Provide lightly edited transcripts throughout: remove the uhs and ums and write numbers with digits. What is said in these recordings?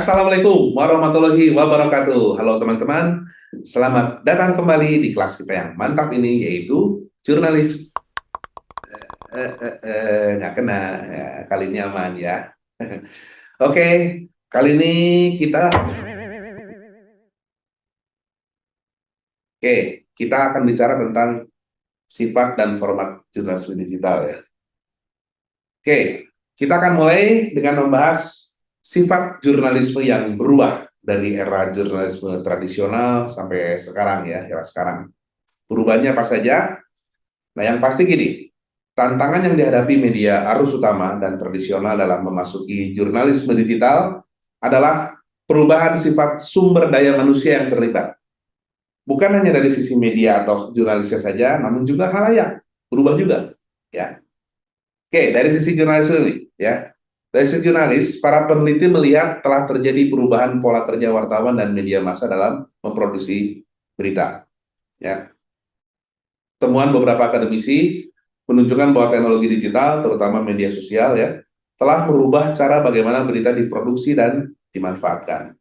Assalamualaikum warahmatullahi wabarakatuh. Halo teman-teman, selamat datang kembali di kelas kita yang mantap ini, yaitu jurnalis. Nggak kena, ya, kali ini aman ya. Oke, kali ini kita, oke, kita akan bicara tentang sifat dan format jurnalisme digital ya. Oke, kita akan mulai dengan membahas sifat jurnalisme yang berubah dari era jurnalisme tradisional sampai sekarang ya, era sekarang. Perubahannya apa saja? Nah, yang pasti gini, tantangan yang dihadapi media arus utama dan tradisional dalam memasuki jurnalisme digital adalah perubahan sifat sumber daya manusia yang terlibat. Bukan hanya dari sisi media atau jurnalisnya saja, namun juga khalayak berubah juga, ya. Oke, dari sisi jurnalis ini, ya. Dari sisi jurnalis, para peneliti melihat telah terjadi perubahan pola kerja wartawan dan media massa dalam memproduksi berita, ya. Temuan beberapa akademisi menunjukkan bahwa teknologi digital, terutama media sosial ya, telah merubah cara bagaimana berita diproduksi dan dimanfaatkan.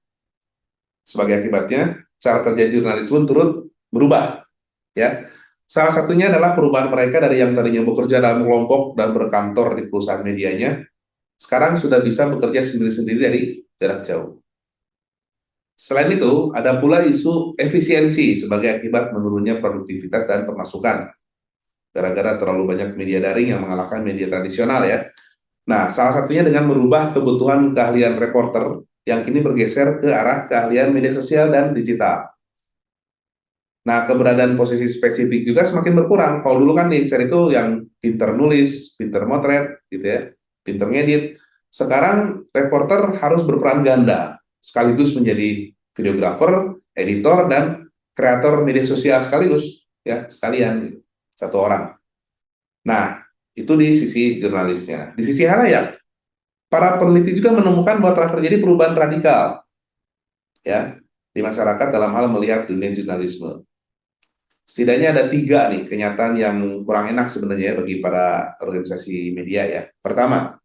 Sebagai akibatnya, cara kerja jurnalis pun turut berubah. Ya, salah satunya adalah perubahan mereka dari yang tadinya bekerja dalam kelompok dan berkantor di perusahaan medianya, sekarang sudah bisa bekerja sendiri-sendiri dari jarak jauh. Selain itu, ada pula isu efisiensi sebagai akibat menurunnya produktivitas dan pemasukan gara-gara terlalu banyak media daring yang mengalahkan media tradisional ya. Nah, salah satunya dengan merubah kebutuhan keahlian reporter yang kini bergeser ke arah keahlian media sosial dan digital. Nah, keberadaan posisi spesifik juga semakin berkurang. Kalau dulu kan dicari itu yang pinter nulis, pinter motret, gitu ya, pinter ngedit. Sekarang reporter harus berperan ganda, sekaligus menjadi videografer, editor, dan kreator media sosial sekaligus, ya, sekalian satu orang. Nah, itu di sisi jurnalisnya. Di sisi halayak, para peneliti juga menemukan bahwa telah terjadi perubahan radikal, ya, di masyarakat dalam hal melihat dunia jurnalisme. Setidaknya ada 3 nih kenyataan yang kurang enak sebenarnya bagi para organisasi media ya. Pertama,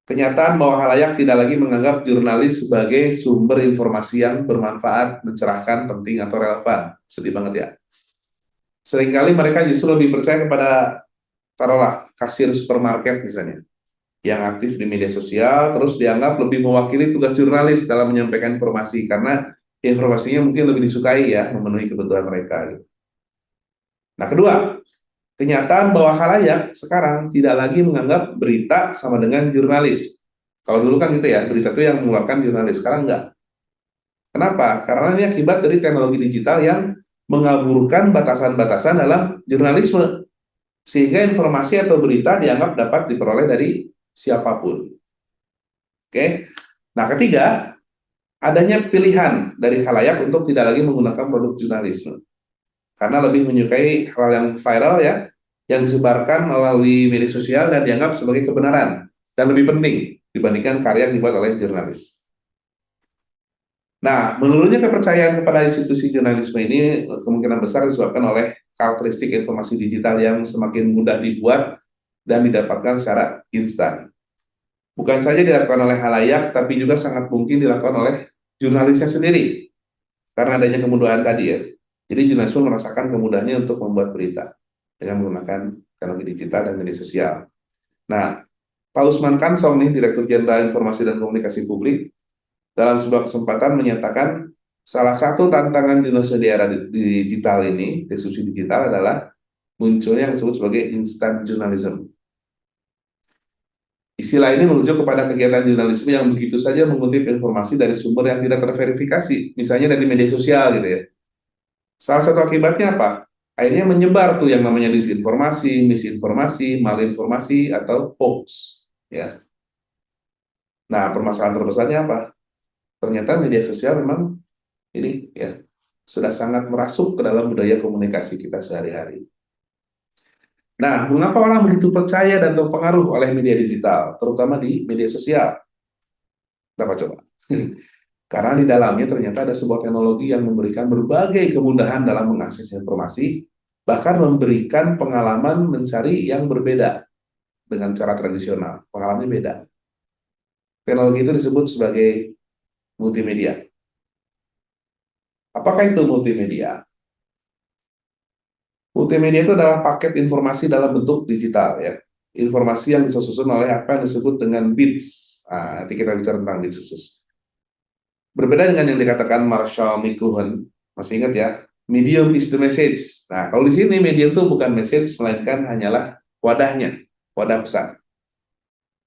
kenyataan bahwa halayak tidak lagi menganggap jurnalis sebagai sumber informasi yang bermanfaat, mencerahkan, penting, atau relevan. Sedih banget ya. Seringkali mereka justru lebih percaya kepada, taruhlah, kasir supermarket misalnya, yang aktif di media sosial, terus dianggap lebih mewakili tugas jurnalis dalam menyampaikan informasi, karena informasinya mungkin lebih disukai ya, memenuhi kebutuhan mereka. Nah, kedua, kenyataan bahwa khalayak sekarang tidak lagi menganggap berita sama dengan jurnalis. Kalau dulu kan gitu ya, berita itu yang mengeluarkan jurnalis, sekarang enggak. Kenapa? Karena ini akibat dari teknologi digital yang mengaburkan batasan-batasan dalam jurnalisme, sehingga informasi atau berita dianggap dapat diperoleh dari siapapun. Oke. Nah, ketiga, adanya pilihan dari khalayak untuk tidak lagi menggunakan produk jurnalisme, karena lebih menyukai hal yang viral ya, yang disebarkan melalui media sosial dan dianggap sebagai kebenaran dan lebih penting dibandingkan karya yang dibuat oleh jurnalis. Nah, menurunnya kepercayaan kepada institusi jurnalisme ini kemungkinan besar disebabkan oleh karakteristik informasi digital yang semakin mudah dibuat dan didapatkan secara instan. Bukan saja dilakukan oleh halayak, tapi juga sangat mungkin dilakukan oleh jurnalisnya sendiri, karena adanya kemudahan tadi ya. Jadi jurnalis pun merasakan kemudahannya untuk membuat berita dengan menggunakan teknologi digital dan media sosial. Nah, Pak Usman Kansong nih, Direktur Jenderal Informasi dan Komunikasi Publik, dalam sebuah kesempatan menyatakan salah satu tantangan jurnalisme di era digital ini, diskusi digital, adalah munculnya yang disebut sebagai instant journalism. Istilah ini merujuk kepada kegiatan jurnalisme yang begitu saja mengutip informasi dari sumber yang tidak terverifikasi, misalnya dari media sosial gitu ya. Salah satu akibatnya apa? Akhirnya menyebar tuh yang namanya disinformasi, misinformasi, malinformasi, atau hoax. Ya. Nah, permasalahan terbesarnya apa? Ternyata media sosial memang ini ya sudah sangat merasuk ke dalam budaya komunikasi kita sehari-hari. Nah, mengapa orang begitu percaya dan terpengaruh oleh media digital, terutama di media sosial? Kenapa coba? Karena di dalamnya ternyata ada sebuah teknologi yang memberikan berbagai kemudahan dalam mengakses informasi, bahkan memberikan pengalaman mencari yang berbeda dengan cara tradisional. Pengalamannya beda. Teknologi itu disebut sebagai multimedia. Apakah itu multimedia? Multimedia itu adalah paket informasi dalam bentuk digital ya. Informasi yang disusun oleh apa yang disebut dengan bits. Nah, nanti kita bicara tentang bits khusus. Berbeda dengan yang dikatakan Marshall McLuhan, masih ingat ya, medium is the message. Nah, kalau di sini medium itu bukan message, melainkan hanyalah wadahnya, wadah pesan.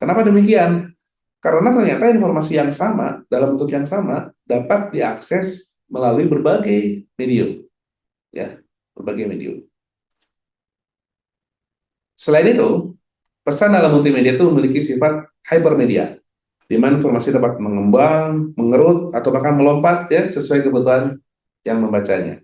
Kenapa demikian? Karena ternyata informasi yang sama, dalam bentuk yang sama, dapat diakses melalui berbagai medium. Ya, berbagai medium. Selain itu, pesan dalam multimedia itu memiliki sifat hypermedia, di mana informasi dapat mengembang, mengerut, atau bahkan melompat ya sesuai kebutuhan yang membacanya.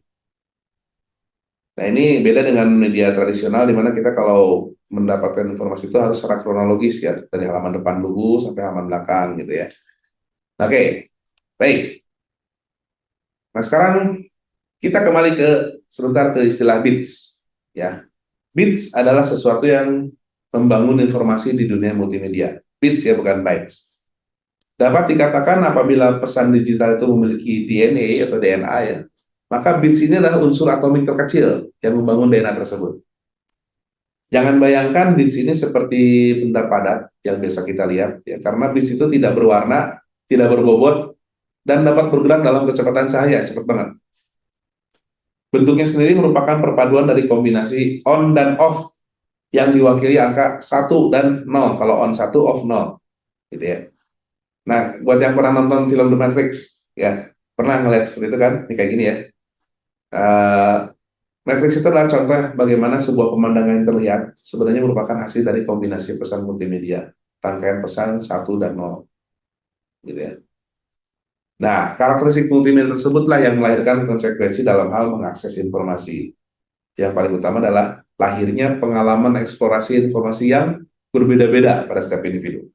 Nah, ini beda dengan media tradisional di mana kita kalau mendapatkan informasi itu harus secara kronologis ya, dari halaman depan dulu sampai halaman belakang gitu ya. Oke, baik. Nah, sekarang kita kembali sebentar ke istilah bits ya. Bits adalah sesuatu yang membangun informasi di dunia multimedia. Bits ya, bukan bytes. Dapat dikatakan apabila pesan digital itu memiliki DNA atau DNA ya, maka bits ini adalah unsur atomik terkecil yang membangun DNA tersebut. Jangan bayangkan bits ini seperti benda padat yang biasa kita lihat, ya, karena bits itu tidak berwarna, tidak berbobot, dan dapat bergerak dalam kecepatan cahaya, cepat banget. Bentuknya sendiri merupakan perpaduan dari kombinasi on dan off yang diwakili angka 1 dan 0. Kalau on 1, off 0. Gitu ya. Nah, buat yang pernah nonton film The Matrix, ya, pernah ngeliat seperti itu kan? Ini kayak gini ya. Uh, Matrix itu adalah contoh bagaimana sebuah pemandangan yang terlihat sebenarnya merupakan hasil dari kombinasi pesan multimedia, rangkaian pesan 1 dan 0. Gitu ya. Nah, karakteristik multimedia tersebutlah yang melahirkan konsekuensi dalam hal mengakses informasi. Yang paling utama adalah lahirnya pengalaman eksplorasi informasi yang berbeda-beda pada setiap individu.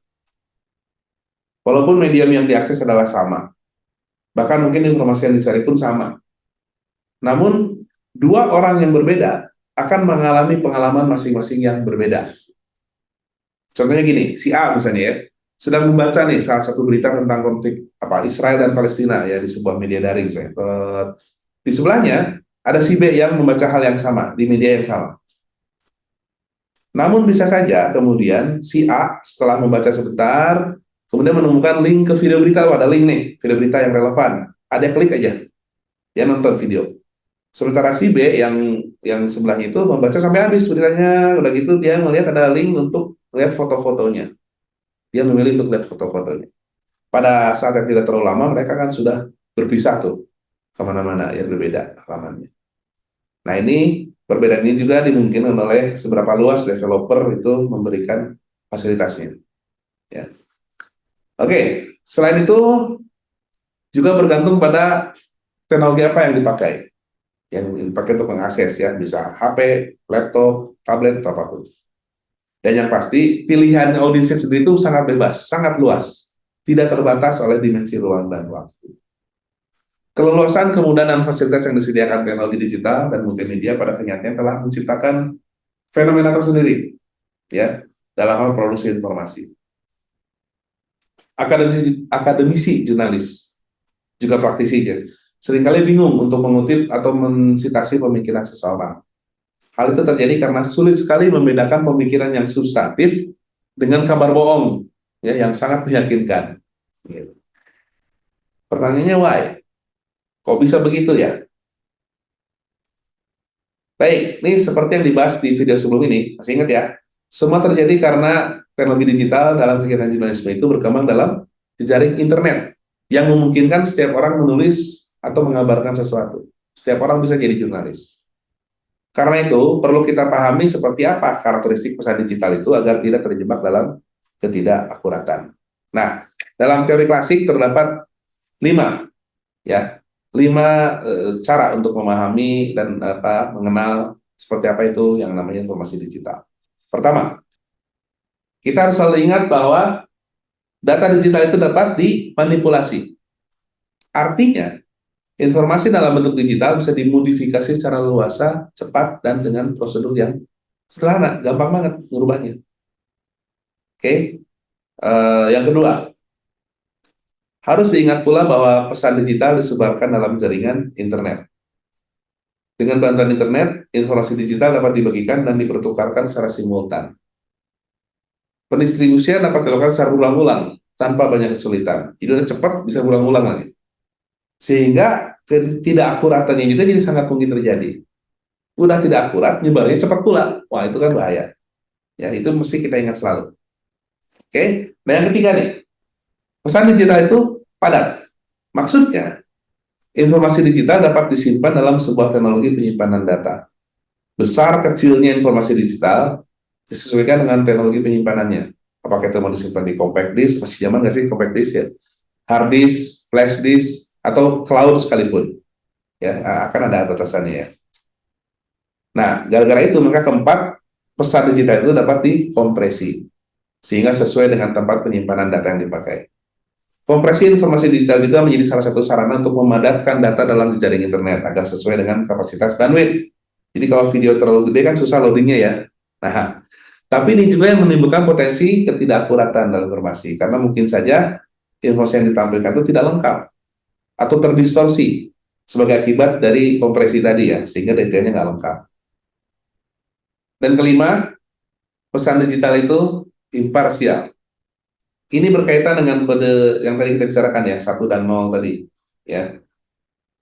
Walaupun medium yang diakses adalah sama, bahkan mungkin informasi yang dicari pun sama. Namun, dua orang yang berbeda akan mengalami pengalaman masing-masing yang berbeda. Contohnya gini, si A misalnya ya, sedang membaca nih salah satu berita tentang konflik Israel dan Palestina ya di sebuah media daring misalnya. Di sebelahnya ada si B yang membaca hal yang sama di media yang sama. Namun bisa saja kemudian si A setelah membaca sebentar, kemudian menemukan link ke video berita, ada link nih, video berita yang relevan. Ada klik aja, dia nonton video. Sementara si B yang sebelahnya itu membaca sampai habis beritanya, udah gitu dia melihat ada link untuk lihat foto-fotonya. Dia memilih untuk lihat foto-fotonya. Pada saat yang tidak terlalu lama, mereka kan sudah berpisah tuh, kemana-mana ya berbeda alamannya. Nah, ini perbedaan ini juga dimungkinkan oleh seberapa luas developer itu memberikan fasilitasnya. Ya. Oke, selain itu juga bergantung pada teknologi apa yang dipakai. Yang dipakai untuk mengakses ya, bisa HP, laptop, tablet, atau apapun. Dan yang pasti, pilihan audiensnya sendiri itu sangat bebas, sangat luas. Tidak terbatas oleh dimensi ruang dan waktu. Keleluasan, kemudahan, dan fasilitas yang disediakan teknologi digital dan multimedia pada kenyataannya telah menciptakan fenomena tersendiri ya dalam hal produksi informasi. Akademisi jurnalis juga praktisi ya, seringkali bingung untuk mengutip atau mensitasi pemikiran seseorang. Hal itu terjadi karena sulit sekali membedakan pemikiran yang substantif dengan kabar bohong ya yang sangat meyakinkan. Pertanyaannya why? Kok bisa begitu ya? Baik, ini seperti yang dibahas di video sebelum ini, masih ingat ya? Semua terjadi karena teknologi digital dalam kegiatan jurnalisme itu berkembang dalam jejaring internet yang memungkinkan setiap orang menulis atau mengabarkan sesuatu. Setiap orang bisa jadi jurnalis. Karena itu, perlu kita pahami seperti apa karakteristik pesan digital itu agar tidak terjebak dalam ketidakakuratan. Nah, dalam teori klasik terdapat 5 ya, 5 cara untuk memahami dan mengenal seperti apa itu yang namanya informasi digital. Pertama, kita harus selalu ingat bahwa data digital itu dapat dimanipulasi. Artinya, informasi dalam bentuk digital bisa dimodifikasi secara leluasa, cepat, dan dengan prosedur yang sederhana, gampang banget merubahnya. Oke, yang kedua, Harus diingat pula bahwa pesan digital disebarkan dalam jaringan internet. Dengan bantuan internet, informasi digital dapat dibagikan dan dipertukarkan secara simultan. Pendistribusian dapat dilakukan secara ulang-ulang tanpa banyak kesulitan. Jadi udah cepat, bisa ulang-ulang lagi. Sehingga ketidakakuratannya juga jadi sangat mungkin terjadi. Udah tidak akurat, nyebarnya cepat pula. Wah, itu kan bahaya. Ya, itu mesti kita ingat selalu. Oke, nah yang ketiga nih, pesan digital itu padat. Maksudnya, informasi digital dapat disimpan dalam sebuah teknologi penyimpanan data. Besar kecilnya informasi digital disesuaikan dengan teknologi penyimpanannya. Apakah itu mau disimpan di compact disk, masih zaman nggak sih compact disk ya? Hard disk, flash disk, atau cloud sekalipun. Ya, akan ada batasannya ya. Nah, gara-gara itu maka keempat, pesan digital itu dapat dikompresi sehingga sesuai dengan tempat penyimpanan data yang dipakai. Kompresi informasi digital juga menjadi salah satu sarana untuk memadatkan data dalam jejaring internet agar sesuai dengan kapasitas bandwidth. Jadi kalau video terlalu gede kan susah loadingnya ya. Nah, tapi ini juga yang menimbulkan potensi ketidakakuratan dalam informasi karena mungkin saja informasi yang ditampilkan itu tidak lengkap atau terdistorsi sebagai akibat dari kompresi tadi ya, sehingga datanya nggak lengkap. Dan kelima, pesan digital itu imparsial. Ini berkaitan dengan kode yang tadi kita bicarakan ya, 1 dan 0 tadi. Ya.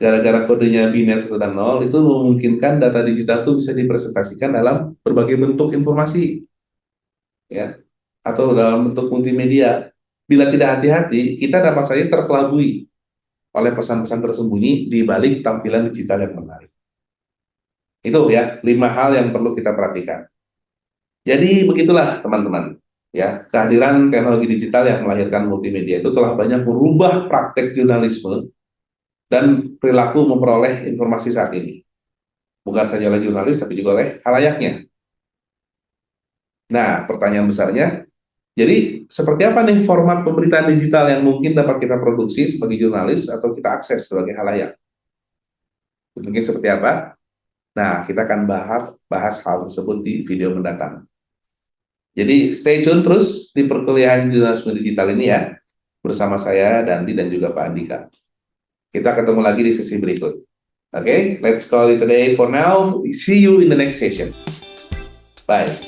Gara-gara kodenya biner 1 dan 0, itu memungkinkan data digital itu bisa dipresentasikan dalam berbagai bentuk informasi. Ya. Atau dalam bentuk multimedia. Bila tidak hati-hati, kita dapat saja terkelabui oleh pesan-pesan tersembunyi di balik tampilan digital yang menarik. Itu ya, 5 hal yang perlu kita perhatikan. Jadi begitulah teman-teman. Ya, kehadiran teknologi digital yang melahirkan multimedia itu telah banyak merubah praktek jurnalisme dan perilaku memperoleh informasi saat ini. Bukan saja oleh jurnalis, tapi juga oleh halayaknya. Nah, pertanyaan besarnya, jadi seperti apa nih format pemberitaan digital yang mungkin dapat kita produksi sebagai jurnalis atau kita akses sebagai halayak? Bentuknya seperti apa? Nah, kita akan bahas hal tersebut di video mendatang. Jadi stay tune terus di perkuliahan jurnalisme digital ini ya, bersama saya, Dandi, dan juga Pak Andika. Kita ketemu lagi di sesi berikut. Oke, let's call it a day for now. See you in the next session. Bye.